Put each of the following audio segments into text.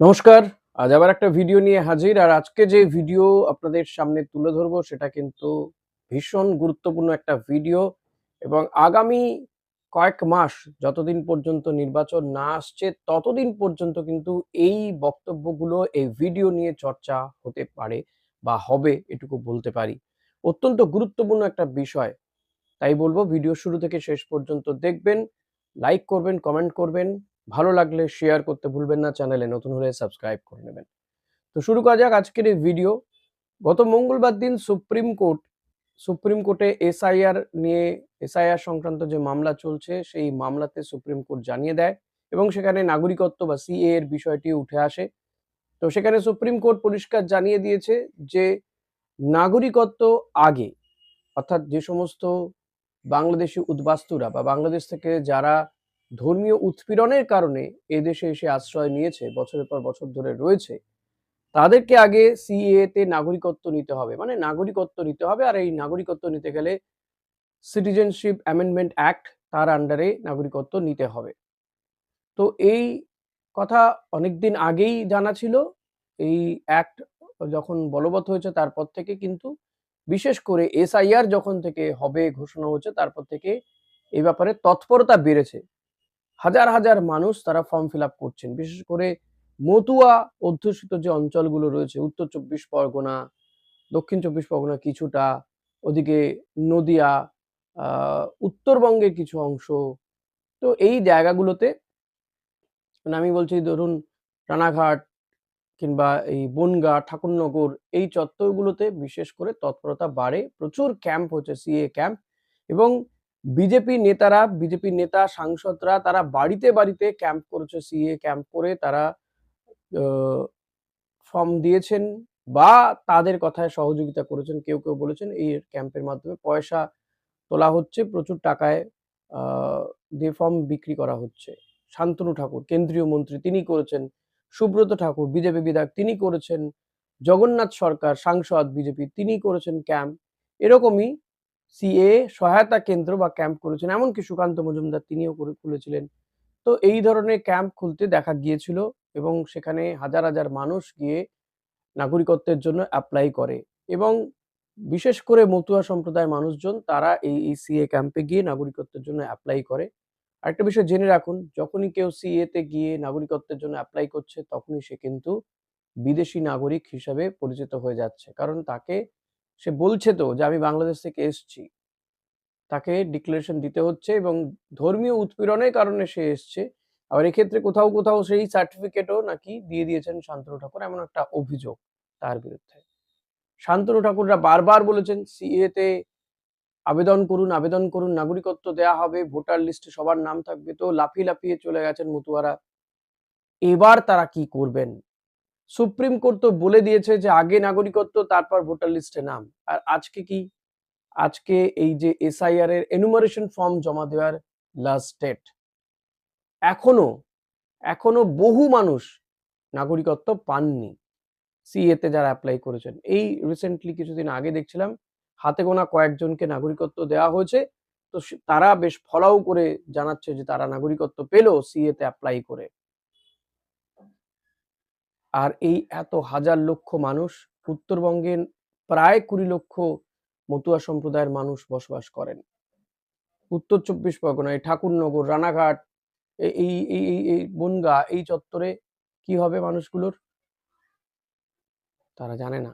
নমস্কার। আজ আবার একটা ভিডিও নিয়ে হাজির। আর আজকে যে ভিডিও আপনাদের সামনে তুলে ধরবো সেটা কিন্তু ভীষণ গুরুত্বপূর্ণ একটা ভিডিও এবং আগামী কয়েক মাস যতদিন পর্যন্ত নির্বাচন না আসছে ততদিন পর্যন্ত কিন্তু এই বক্তব্যগুলো, এই ভিডিও নিয়ে চর্চা হতে পারে বা হবে এটুকু বলতে পারি। অত্যন্ত গুরুত্বপূর্ণ একটা বিষয়। তাই বলবো ভিডিও শুরু থেকে শেষ পর্যন্ত দেখবেন, লাইক করবেন, কমেন্ট করবেন। ভালো লাগলে শেয়ার করতে ভুলবেন না, চ্যানেলে নতুন হলে সাবস্ক্রাইব করে নেবেন। তো শুরু করা যাক আজকের এই ভিডিও। গত মঙ্গলবার দিন সুপ্রিম কোর্টে এসআইআর সংক্রান্ত যে মামলা চলছে সেই মামলাতে সুপ্রিম কোর্ট জানিয়ে দেয় এবং সেখানে নাগরিকত্ব বা সিএ এর বিষয়টি উঠে আসে। তো সেখানে সুপ্রিম কোর্ট পরিষ্কার জানিয়ে দিয়েছে যে নাগরিকত্ব আগে, অর্থাৎ যে সমস্ত বাংলাদেশি উদ্বাস্তুরা বা বাংলাদেশ থেকে যারা ধর্মীয় উৎপীড়নের কারণে এদেশে এসে আশ্রয় নিয়েছে, বছরের পর বছর ধরে রয়েছে, তাদেরকে আগে সিএএ তে নাগরিকত্ব নিতে হবে। মানে নাগরিকত্ব নিতে হবে, আর এই নাগরিকত্ব নিতে গেলে সিটিজেনশিপ অ্যামেন্ডমেন্ট অ্যাক্ট তার আন্ডারে নাগরিকত্ব নিতে হবে। তো এই কথা অনেকদিন আগেই জানা ছিল। এই অ্যাক্ট যখন বলবৎ হয়েছে তারপর থেকে কিন্তু, বিশেষ করে এসআইআর যখন থেকে হবে ঘোষণা হচ্ছে তারপর থেকে এই ব্যাপারে তৎপরতা বেড়েছে। হাজার হাজার মানুষ তারা ফর্ম ফিল আপ করছেন। বিশেষ করে মতুয়া অধ্যুষিত যে অঞ্চলগুলো রয়েছে, উত্তর চব্বিশ পরগনা, দক্ষিণ চব্বিশ পরগনা কিছুটা, ওদিকে নদিয়া, উত্তরবঙ্গের কিছু অংশ। তো এই জায়গাগুলোতে, মানে আমি বলছি ধরুন রানাঘাট কিংবা এই বনগাঁ, ঠাকুরনগর, এই চত্বরগুলোতে বিশেষ করে তৎপরতা বাড়ে। প্রচুর ক্যাম্প হচ্ছে, সিএ ক্যাম্প। এবং বিজেপি নেতা, সাংসদরা তারা বাড়িতে বাড়িতে ক্যাম্প করেছে, সিএ ক্যাম্প করে তারা ফর্ম দিয়েছেন বা তাদের কথায় সহযোগিতা করেছেন। কেউ কেউ বলেছেন এই ক্যাম্পের মাধ্যমে পয়সা তোলা হচ্ছে, প্রচুর টাকায় দিয়ে ফর্ম বিক্রি করা হচ্ছে। শান্তনু ঠাকুর কেন্দ্রীয় মন্ত্রী, তিনি করেছেন। সুব্রত ঠাকুর বিজেপি বিধায়ক, তিনি করেছেন। জগন্নাথ সরকার সাংসদ বিজেপি, তিনি করেছেন ক্যাম্প। এরকমই সিএ সহায়তা কেন্দ্র বা ক্যাম্প করেছেন। এমনকি সুকান্ত মজুমদার তিনিও খুলেছিলেন। তো এই ধরনের ক্যাম্প খুলতে দেখা গিয়েছিল এবং সেখানে হাজার হাজার মানুষ গিয়ে নাগরিকত্বের জন্য অ্যাপ্লাই করে। এবং বিশেষ করে মতুয়া সম্প্রদায়ের মানুষজন তারা এই সিএ ক্যাম্পে গিয়ে নাগরিকত্বের জন্য অ্যাপ্লাই করে। আরেকটা বিষয় জেনে রাখুন, যখনই কেউ সিএ তে গিয়ে নাগরিকত্বের জন্য অ্যাপ্লাই করছে তখনই সে কিন্তু বিদেশি নাগরিক হিসাবে পরিচিত হয়ে যাচ্ছে। কারণ সে বলছে তো যে আমি বাংলাদেশ থেকে এসছি। তাকে ডিক্লারেশন দিতে হচ্ছে এবং ধর্মীয় উৎপীড়নের কারণে সে এসছে। আবার এক্ষেত্রে কোথাও কোথাও সেই সার্টিফিকেটও নাকি দিয়ে দিয়েছেন শান্তনু ঠাকুর, এমন একটা অভিযোগ তার বিরুদ্ধে। শান্তনু ঠাকুররা বারবার বলেছেন সিএ তে আবেদন করুন, নাগরিকত্ব দেয়া হবে, ভোটার লিস্টে সবার নাম থাকবে। তো লাফিয়ে লাফিয়ে চলে গেছেন মতুয়ারা। এবার তারা কি করবেন? সুপ্রিম কোর্ট তো বলে দিয়েছে যে আগে নাগরিকত্ব তারপর ভোটার লিস্টে নাম। আর আজকে কি? আজকে এই যে এসআইআর এর এনুমারেশন ফর্ম জমা দেওয়ার লাস্ট ডেট। এখনো এখনো বহু মানুষ নাগরিকত্ব পাননি সিএ তে যারা অ্যাপ্লাই করেছেন। এই রিসেন্টলি কিছুদিন আগে দেখছিলাম হাতে গোনা কয়েকজনকে নাগরিকত্ব দেওয়া হয়েছে। তো তারা বেশ ফলাও করে জানাচ্ছে যে তারা নাগরিকত্ব পেল সিএ তে অ্যাপ্লাই করে। আর এই এত হাজার লক্ষ মানুষ, উত্তরবঙ্গের প্রায় ২০ লক্ষ মতুয়া সম্প্রদায়ের মানুষ বসবাস করেন। উত্তর চব্বিশ পরগনায় ঠাকুরনগর, রানাঘাট, এই বনগাঁ, এই চত্বরে কি হবে মানুষগুলোর? তারা জানে না।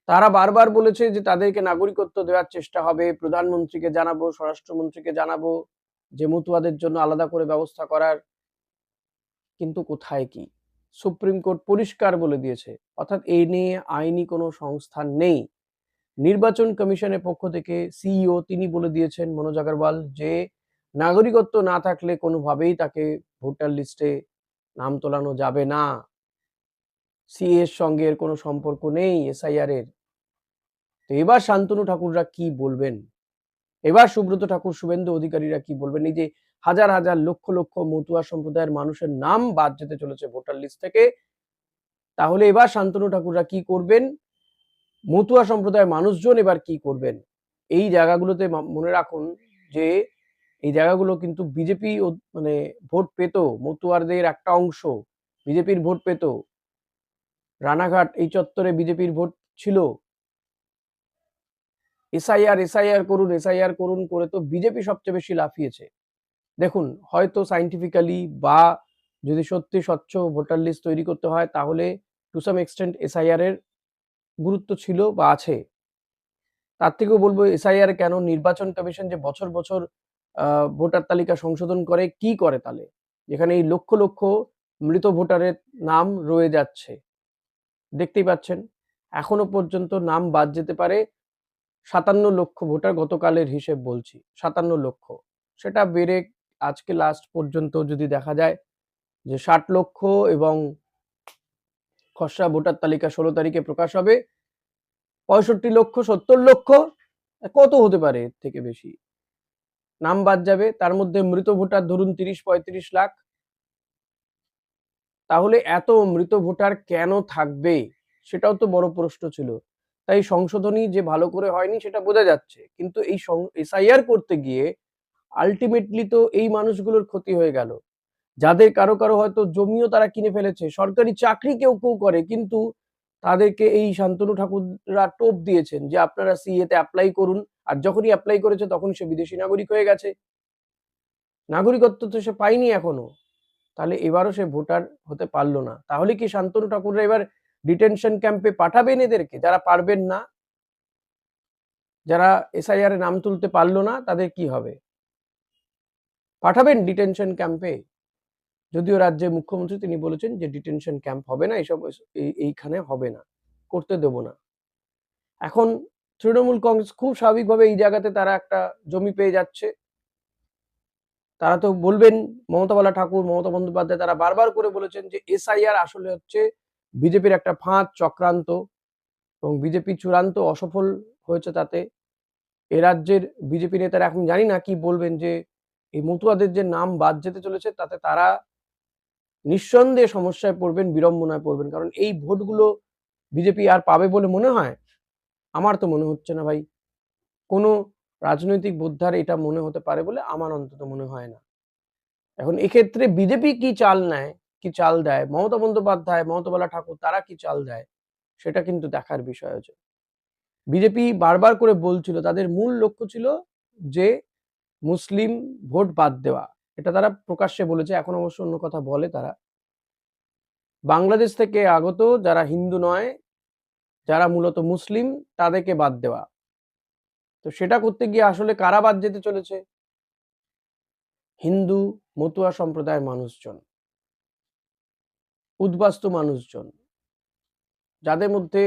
তারা বারবার বলেছে যে তাদেরকে নাগরিকত্ব দেওয়ার চেষ্টা হবে, প্রধানমন্ত্রীকে জানাবো, স্বরাষ্ট্রমন্ত্রীকে জানাবো যে মতুয়াদের জন্য আলাদা করে ব্যবস্থা করার। কিন্তু কোথায় কি? সুপ্রিম কোর্ট পরিষ্কার বলে দিয়েছে, অর্থাৎ এই নিয়ে আইনি কোনো সংস্থান নেই। নির্বাচন কমিশনের পক্ষ থেকে সিইও তিনি বলে দিয়েছেন, মনোজ আগরওয়াল, যে নাগরিকত্ব না থাকলে কোনোভাবেই তাকে ভোটার লিস্টে নাম তোলানো যাবে না। সিএ এর সঙ্গে এর কোনো সম্পর্ক নেই এসআইআর এর। তো এবার শান্তনু ঠাকুররা কি বলবেন? এবার সুব্রত ঠাকুর, শুভেন্দু অধিকারীরা কি বলবেন? এই যে হাজার হাজার লক্ষ লক্ষ মতুয়া সম্প্রদায়ের মানুষের নাম বাদ যেতে চলেছে ভোটার লিস্ট থেকে, তাহলে এবার শান্তনু ঠাকুররা কি করবেন? মতুয়া সম্প্রদায়ের মানুষজন এবার কি করবেন? এই জায়গাগুলোতে মনে রাখুন যে এই জায়গাগুলো কিন্তু বিজেপি মানে ভোট পেত, মতুয়ারদের একটা অংশ বিজেপির ভোট পেত, রানাঘাট এই চত্বরে বিজেপির ভোট ছিল। এসআইআর করুন করে তো বিজেপি সবচেয়ে বেশি লাফিয়েছে। দেখুন, হয়তো সাইন্টিফিক্যালি বা যদি সত্যি স্বচ্ছ ভোটার লিস্ট তৈরি করতে হয় তাহলে টু সাম এক্সটেন্ট এসআইআর এর গুরুত্ব ছিল বা আছে। তার থেকেও বলবো এসআইআর কেন, নির্বাচন কমিশন যে বছর বছর ভোটার তালিকা সংশোধন করে কি করে তাহলে, যেখানে এই লক্ষ লক্ষ মৃত ভোটারের নাম রয়ে যাচ্ছে। দেখতেই পাচ্ছেন এখনো পর্যন্ত নাম বাদ যেতে পারে 57 লক্ষ ভোটার, গতকালের হিসেব বলছি 57 লক্ষ, সেটা বেড়ে আজকে লাস্ট পর্যন্ত যদি দেখা যায় যে 60 লক্ষ, এবং খসড়া ভোটার তালিকা 16 তারিখে প্রকাশ হবে 65 লক্ষ 70 লক্ষ, কত হতে পারে এর থেকে বেশি নাম বাদ যাবে। তার মধ্যে মৃত ভোটার ধরুন 30-35 লাখ, তাহলে এত মৃত ভোটার কেন থাকবে সেটাও তো বড় প্রশ্ন ছিল। তাই সংশোধনী যে ভালো করে হয়নি সেটা বোঝা যাচ্ছে, কিন্তু এই এসআইআর করতে গিয়ে আলটিমেটলি তো এই মানুষগুলোর ক্ষতি হয়ে গেল, যাদের কারো কারো হয়তো জমিও তারা কিনে ফেলেছে, সরকারি চাকরি কেউ কেউ করে, কিন্তু তাদেরকে এই শান্তনু ঠাকুররা টোপ দিয়েছেন যে আপনারা সিএ তে অ্যাপ্লাই করুন, আর যখনই অ্যাপ্লাই করেছে তখন সে বিদেশি নাগরিক হয়ে গেছে, নাগরিকত্ব তো সে পায়নি এখনো, তাহলে এবারও সে ভোটার হতে পারলো না। তাহলে কি শান্তনু ঠাকুররা এবার ডিটেনশন ক্যাম্পে পাঠাবেন এদেরকে, যারা পারবেন না, যারা এসআইআর এ নাম তুলতে পারলো না, তাদের কি হবে? পাঠাবেন ডিটেনশন ক্যাম্পে? যদিও রাজ্যের মুখ্যমন্ত্রী তিনি বলেছেন যে ডিটেনশন ক্যাম্প হবে না, এসব এইখানে হবে না, করতে দেব না। এখন তৃণমূল কংগ্রেস খুব স্বাভাবিকভাবে এই জায়গাতে তারা একটা জমি পেয়ে যাচ্ছে, তারা তো বলবেন, মমতা বন্দ্যোপাধ্যায় তারা বারবার করে বলেছেন যে এসআইআর আসলে হচ্ছে বিজেপির একটা ফাঁদ চক্রান্ত, এবং বিজেপি চূড়ান্ত অসফল হয়েছে তাতে। এ রাজ্যের বিজেপি নেতারা এখন জানি না কি বলবেন, যে এই মতুয়াদের যে নাম বাদ যেতে চলেছে তাতে তারা নিঃসন্দেহে সমস্যায় পড়বেন, বিড়ম্বনায় পড়বেন, কারণ এই ভোটগুলো বিজেপি আর পাবে বলে মনে হয়? আমার তো মনে হচ্ছে না ভাই, কোনো রাজনৈতিক বোদ্ধার এটা মনে হতে পারে বলে আমার অন্তত মনে হয় না। এখন এক্ষেত্রে বিজেপি কি চাল নেয়, কি চাল দেয়, মমতা বন্দ্যোপাধ্যায়, মমতা ঠাকুর তারা কি চাল দেয়, সেটা কিন্তু দেখার বিষয় আছে। বিজেপি বারবার করে বলছিল তাদের মূল লক্ষ্য ছিল যে মুসলিম ভোট বাদ দেওয়া, এটা তারা প্রকাশ্যে বলেছে। এখন অবশ্য অন্য কথা বলে তারা, বাংলাদেশ থেকে আগত যারা হিন্দু নয়, যারা মূলত মুসলিম, তাদেরকে বাদ দেওয়া। তো সেটা করতে গিয়ে আসলে কারা বাদ যেতে চলেছে? হিন্দু মতুয়া সম্প্রদায়ের মানুষজন, উদ্বাস্তু মানুষজন, যাদের মধ্যে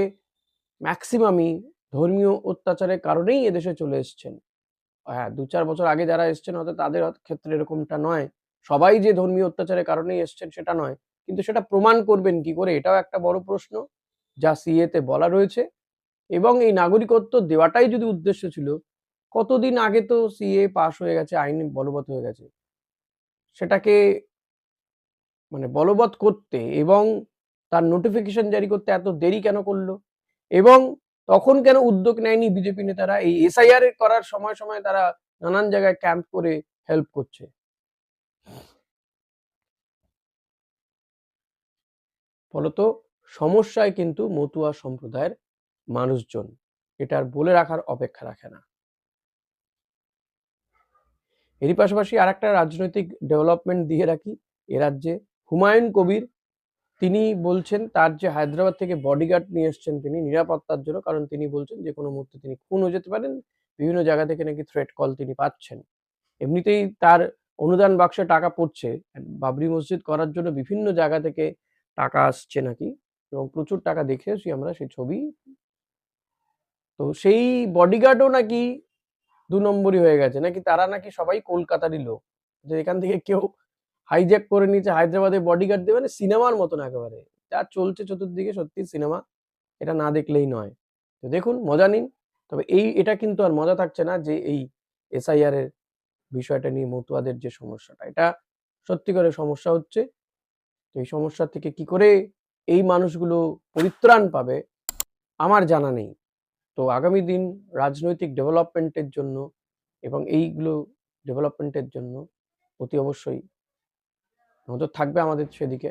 ম্যাক্সিমামই ধর্মীয় অত্যাচারের কারণেই এদেশে চলে এসছেন। হ্যাঁ, 2-4 বছর আগে যারা এসছেন হয়তো তাদের ক্ষেত্রে এরকমটা নয়, সবাই যে ধর্মীয় অত্যাচারের কারণেই এসছেন সেটা নয়, কিন্তু সেটা প্রমাণ করবেন কি করে, এটাও একটা বড় প্রশ্ন, যা সিএ তে বলা রয়েছে। এবং এই নাগরিকত্ব দেওয়াটাই যদি উদ্দেশ্য ছিল, কতদিন আগে তো সিএ পাস হয়ে গেছে, আইন বলবৎ হয়ে গেছে, সেটাকে মানে বলবৎ করতে এবং তার নোটিফিকেশন জারি করতে এত দেরি কেন করলো? এবং তখন কেন উদ্যোগ নেয়নি বিজেপি নেতারা? এই এসআইআর করার সময় সময় তারা নানান জায়গায় ক্যাম্প করে হেল্প করছে। ফলত সমস্যায় কিন্তু মতুয়া সম্প্রদায়ের মানুষজন, এটা আর বলে রাখার অপেক্ষা রাখে না। এরই পাশাপাশি আর একটা রাজনৈতিক ডেভেলপমেন্ট দিয়ে রাখি এ রাজ্যে। হুমায়ুন কবির তিনি বলছেন তার যে হায়দ্রাবাদ থেকে বডিগার্ড নিয়ে এসছেন তিনি নিরাপত্তার জন্য, কারণ তিনি বলছেন যে কোনো মুহূর্তে তিনি খুন হয়ে যেতে পারেন, বিভিন্ন জায়গা থেকে নাকি থ্রেট কল তিনি পাচ্ছেন। এমনিতেই তার অনুদান বাক্সে টাকা পড়ছে, বাবরি মসজিদ করার জন্য বিভিন্ন জায়গা থেকে টাকা আসছে নাকি, এবং প্রচুর টাকা দেখেছি আমরা সেই ছবি। তো সেই বডিগার্ডও নাকি 2 নম্বরই হয়ে গেছে, নাকি তারা নাকি সবাই কলকাতারই লোক, যে এখান থেকে কেউ হাইজ্যাক করে নিয়েছে, হায়দ্রাবাদে বডিগার্ড দেবে, মানে সিনেমার মতন একেবারে যা চলছে চতুর্দিকে, সত্যি সিনেমা, এটা না দেখলেই নয়। তো দেখুন, মজা নিন। তবে এটা কিন্তু আর মজা থাকছে না যে এই এসআইআর এর বিষয়টা নিয়ে মতুয়াদের যে সমস্যাটা, এটা সত্যিকারের সমস্যা হচ্ছে। তো এই সমস্যা থেকে কি করে এই মানুষগুলো পরিত্রাণ পাবে আমার জানা নেই। তো আগামী দিন রাজনৈতিক ডেভেলপমেন্টের জন্য এবং এইগুলো ডেভেলপমেন্টের জন্য অতি অবশ্যই নজর থাকবে আমাদের সেদিকে।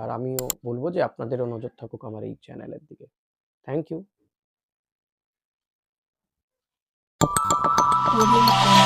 আর আমিও বলব যে আপনাদেরও নজর থাকুক আমার এই চ্যানেলের দিকে। Thank you. Audio Jungle.